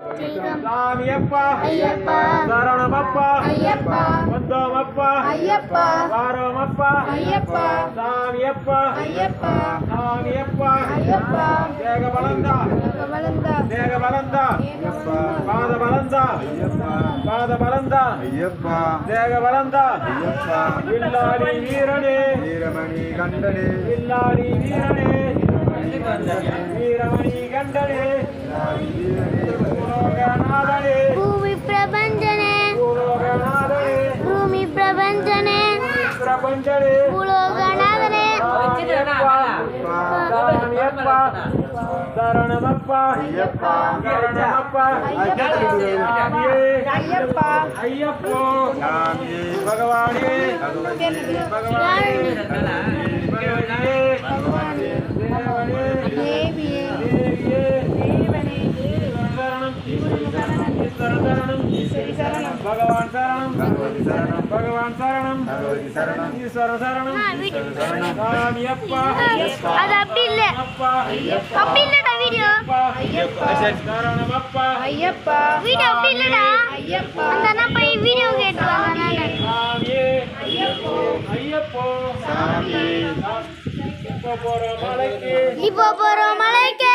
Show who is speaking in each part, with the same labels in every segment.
Speaker 1: சாமியப்பா ஐயப்பா சரணமப்பா ஐயப்பா வந்தோமப்பா ஐயப்பா வாரோமப்பா ஐயப்பா சாமியப்பா ஐயப்பா சாமியப்பா ஐயப்பா தேகபலந்தா தேகபலந்தா பாதபலந்தா பாதபலந்தா ஐயப்பா தேகபலந்தா ஐயப்பா வில்லாடி வீரனே வீரமணி கண்டனே வில்லாடி வீரனே வீரமணி கண்டனே
Speaker 2: भूमि प्रपंचने भूमि प्रपंचने भूलोकनाथने
Speaker 1: शरणमप्पा शरणमप्पा अय्यप्पा अय्यप्पो भगवाने भगवाने भगवान शरणम भगवान शरणम ईश्वर शरणम सामियप्पा
Speaker 2: அது அப்படி இல்ல அப்படி இல்லடா வீடியோ
Speaker 1: शरणमप्पा
Speaker 3: ஐயப்பா
Speaker 2: வீடியோ அப்படி இல்லடா அந்த அண்ணா போய் வீடியோ கேட்டுவாங்க
Speaker 1: சாமியே ஐயப்போ ஐயப்போ சாமியே இப்போ போறோம் மலைக்கு
Speaker 2: இப்போ போறோம் மலைக்கு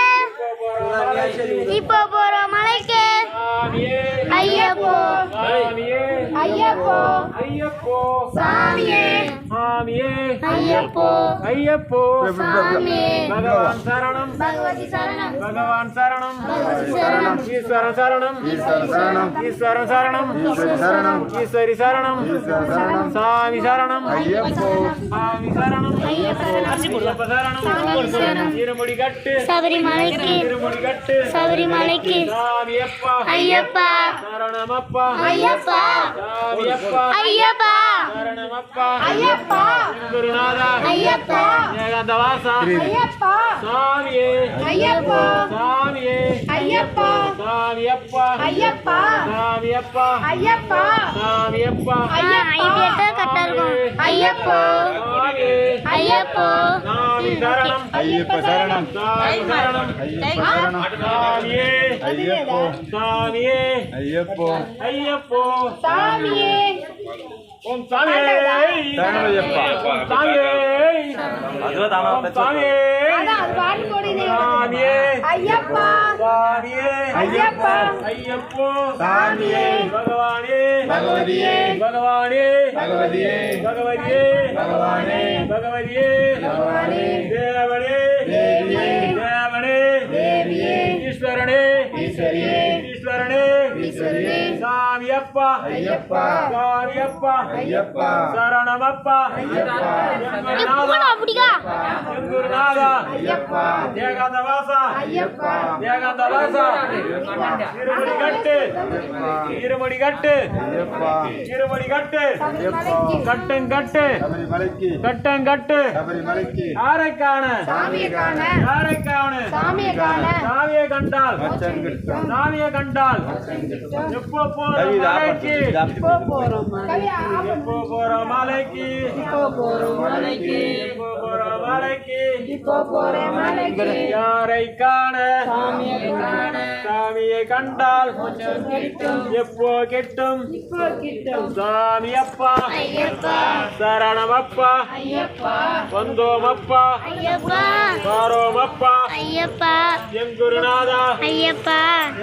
Speaker 2: இப்போ போறோம் மலைக்கு
Speaker 1: சாமியே
Speaker 2: ஐயப்போ
Speaker 1: சாமியே
Speaker 3: ஐயப்போ
Speaker 1: ஐயப்போ
Speaker 2: சாமியே
Speaker 1: சாமியே
Speaker 2: ஐயப்போ
Speaker 1: ஐயப்போ
Speaker 2: சாமியே
Speaker 1: भगवान शरणम
Speaker 2: பகவதி சரணம்
Speaker 1: भगवान शरणम
Speaker 2: பகவதி சரணம்
Speaker 1: ईश्वर शरणम ईश्वर शरणम ईश्वरी शरणम स्वामी शरणम स्वामी शरणम अय्यप्पा शरणम இருமுடி கட்டு
Speaker 2: சபரிமலைக்கு
Speaker 1: இருமுடி கட்டு
Speaker 2: சபரிமலைக்கு
Speaker 1: சாமியப்பா
Speaker 2: ஐயப்பா
Speaker 1: சரணமப்பா
Speaker 2: ஐயப்பா
Speaker 1: சாமியப்பா
Speaker 2: ஐயப்பா
Speaker 1: சரணமப்பா
Speaker 3: ஐயப்பா
Speaker 1: குருநாதா
Speaker 2: ஐயப்பா
Speaker 1: ஏகாந்தவாசா
Speaker 3: ஐயப்பா
Speaker 1: சாமியே
Speaker 3: ஐயப்பா
Speaker 1: சாமியே
Speaker 3: ஐயப்பா
Speaker 1: சாமியப்பா
Speaker 3: ஐயப்பா
Speaker 1: சாமியப்பா
Speaker 3: ஐயப்பா
Speaker 1: சாமியப்பா
Speaker 2: ஐயப்பா கரெக்டா இருக்கும் ஐயப்போ
Speaker 1: சாமியே
Speaker 2: ஐயப்போ
Speaker 1: சாமி சரணம்
Speaker 4: ஐயப்ப சரணம்
Speaker 1: சாமி சரணம்
Speaker 4: ஐயப்ப சரணம்
Speaker 1: சாமியே
Speaker 4: ஐயப்போ
Speaker 1: சாமியே
Speaker 4: ஐயப்போ
Speaker 1: ஐயப்போ
Speaker 3: சாமியே
Speaker 1: ஓம் சாமியே
Speaker 4: சரணமையப்பா.
Speaker 1: ஓம் சாமியே ஓம் சாமியே
Speaker 3: அதான் அது பாட்டு போடுதே
Speaker 1: சாமியே
Speaker 3: ஐயப்பா
Speaker 1: சாமியே
Speaker 3: ஐயப்பா
Speaker 1: ஐயப்போ
Speaker 4: சாமியே
Speaker 1: பகவானே
Speaker 4: பகவதியே
Speaker 1: பகவானே
Speaker 4: பகவதியே
Speaker 1: பகவதியே
Speaker 4: பகவானே
Speaker 1: பகவதியே
Speaker 4: பகவானே
Speaker 1: தேவனே
Speaker 4: தேவியே
Speaker 1: தேவனே
Speaker 4: தேவியே
Speaker 1: ஈஸ்வரனே
Speaker 4: ஈஸ்வரியே
Speaker 1: ஈஸ்வரனே
Speaker 4: ஈஸ்வரியே
Speaker 1: சாமியப்பா
Speaker 4: ஐயப்பா
Speaker 1: சாமியப்பா
Speaker 4: ஐயப்பா
Speaker 1: சரணமப்பா
Speaker 4: ஐயப்பா
Speaker 2: எப்படா அப்படிக்கா
Speaker 1: குருநாதா
Speaker 4: ஐயப்பா
Speaker 1: ஏகாந்தவாசா
Speaker 3: ஐயப்பா
Speaker 1: ஏகாந்தவாசா இருமுடி கட்டு இருமுடி கட்டு
Speaker 4: ஐயப்பா
Speaker 1: இருமுடி கட்டு
Speaker 3: சபரிமலைக்கு
Speaker 1: கட்டுங்கட்டு
Speaker 4: சபரிமலைக்கு
Speaker 1: கட்டுங்கட்டு
Speaker 4: சபரிமலைக்கு
Speaker 1: யாரை காண
Speaker 3: சாமியை காண
Speaker 1: யாரை காண
Speaker 3: சாமியை காண
Speaker 1: சாமியை கண்டால்
Speaker 4: மச்சங்கிட்டம்
Speaker 1: சாமியை கண்டால் எப்போ போற மலைக்கு
Speaker 3: இப்போ போறோம் கவி
Speaker 1: எப்போ போற மலைக்கு
Speaker 3: இப்போ போறோம் மலைக்கு
Speaker 1: எப்போ போற மலைக்கு
Speaker 3: இப்போ போறேன் மலைக்கு
Speaker 1: யாரை காண
Speaker 3: சாமியை காண
Speaker 1: சாமியை கண்டால் எப்போ கெட்டும்
Speaker 3: இப்போ கிட்டும்
Speaker 1: சாமியப்பா
Speaker 2: ஐயப்பா
Speaker 1: சரணமப்பா
Speaker 3: ஐயப்பா
Speaker 1: வந்தோமப்பா
Speaker 2: ஐயப்பா
Speaker 1: வாரோமப்பா
Speaker 2: ஐயப்பா
Speaker 1: என் குருநாதா
Speaker 2: ஐயப்பா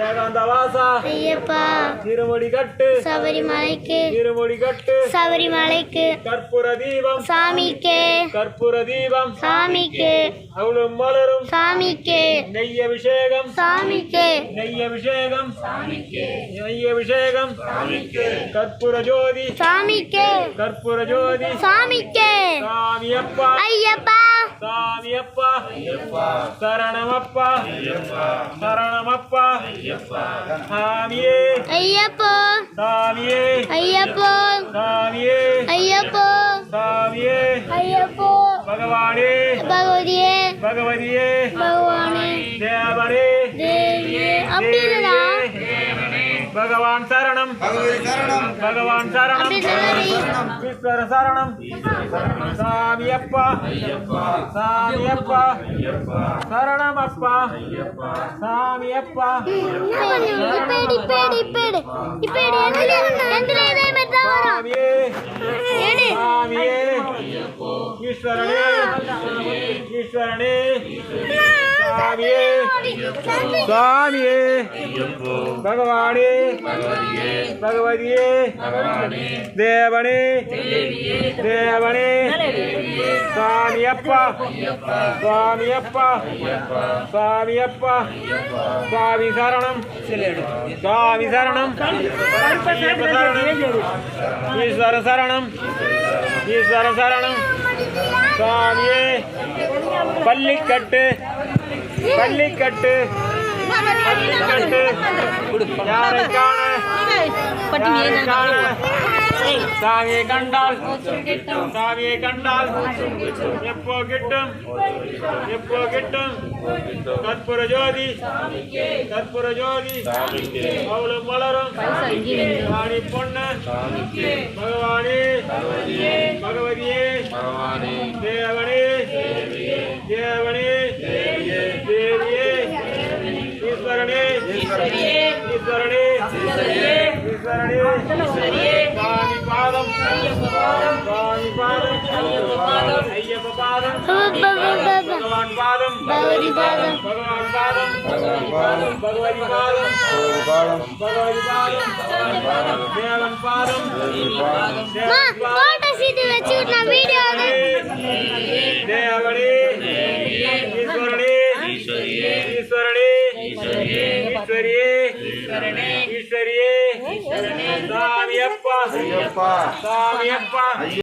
Speaker 1: ஏகாந்தவாசா
Speaker 2: ஐயப்பா
Speaker 1: திருமுடி கட்டு
Speaker 2: சபரிமலைக்கு
Speaker 1: திருமுடி கட்டு
Speaker 2: சபரிமலைக்கு
Speaker 1: கற்பூர தீபம்
Speaker 2: சாமிக்கு
Speaker 1: கற்பூர தீபம்
Speaker 2: சாமிக்கு
Speaker 1: அவளும் மலரும்
Speaker 2: சாமிக்கு
Speaker 1: நெய் அபிஷேகம்
Speaker 2: சாமிக்கு
Speaker 1: நெய் அபிஷேகம் நெய் அபிஷேகம் கற்பூர ஜோதி
Speaker 2: சாமிக்கு
Speaker 1: கற்பூர ஜோதி
Speaker 2: சாமிக்கு
Speaker 1: சாமியப்பா
Speaker 2: ஐயப்பா
Speaker 1: சாமியப்பா சரணமப்பா சரணமப்பா சாமியே
Speaker 2: ஐயப்போ
Speaker 1: சாமியே
Speaker 2: ஐயப்போ
Speaker 1: சாமியே
Speaker 2: ஐயப்போ
Speaker 1: சாமியே
Speaker 2: ஐயப்போ
Speaker 1: பகவானே
Speaker 2: பகவதியே
Speaker 1: பகவதியே
Speaker 2: பகவானே
Speaker 1: தேவனே
Speaker 2: தேவியே அப்படி இல்லடா
Speaker 1: भगवान शरणम भगवान शरणम
Speaker 2: அப்படி சொல்லடி
Speaker 1: ईश्वर शरणम सामियप्पा सामियप्पा शरणमप्पा सामियप्पा
Speaker 2: இப்ப
Speaker 1: சாமியே சாமியே ஈஸ்வரனே ஈஸ்வரனே சாமியே சாமியே பகவானே பகவதியே தேவனே தேவனே சாமியப்பா சாமியப்பா சாமியப்பா சாமி சரணம் சாமி சரணம் ஈஸ்வர சரணம் ஈஸ்வர சரணம் சாமியே பள்ளிக்கட்டு பள்ளிக்கட்டு பள்ளிக்கட்டு யாரை காண யாரை காண சாமியை கண்டால் சாமியை கண்டால் எப்போ கிட்டும் எப்போ கிட்டும் கற்பூர ஜோதி கற்பூர ஜோதி அவளும் மலரும் ராணி பொண்ணு பகவானே பகவதியே தேவனே தேவனே தேவியே ஈஸ்வரனே ஈஸ்வரனே ஈஸ்வரனே சாமி பாதம் சாமி பாதம் ஐயப்ப பாதம் பகவான் பாதம் பகவான் பாதம் பகவதி பாதம் பகவதி பாதம் தேவன் பாதம் தேவனே ஈஸ்வரனே ஈஸ்வரனே ஈஸ்வரியே ஈஸ்வரியே சாமியப்பா சாமியப்பா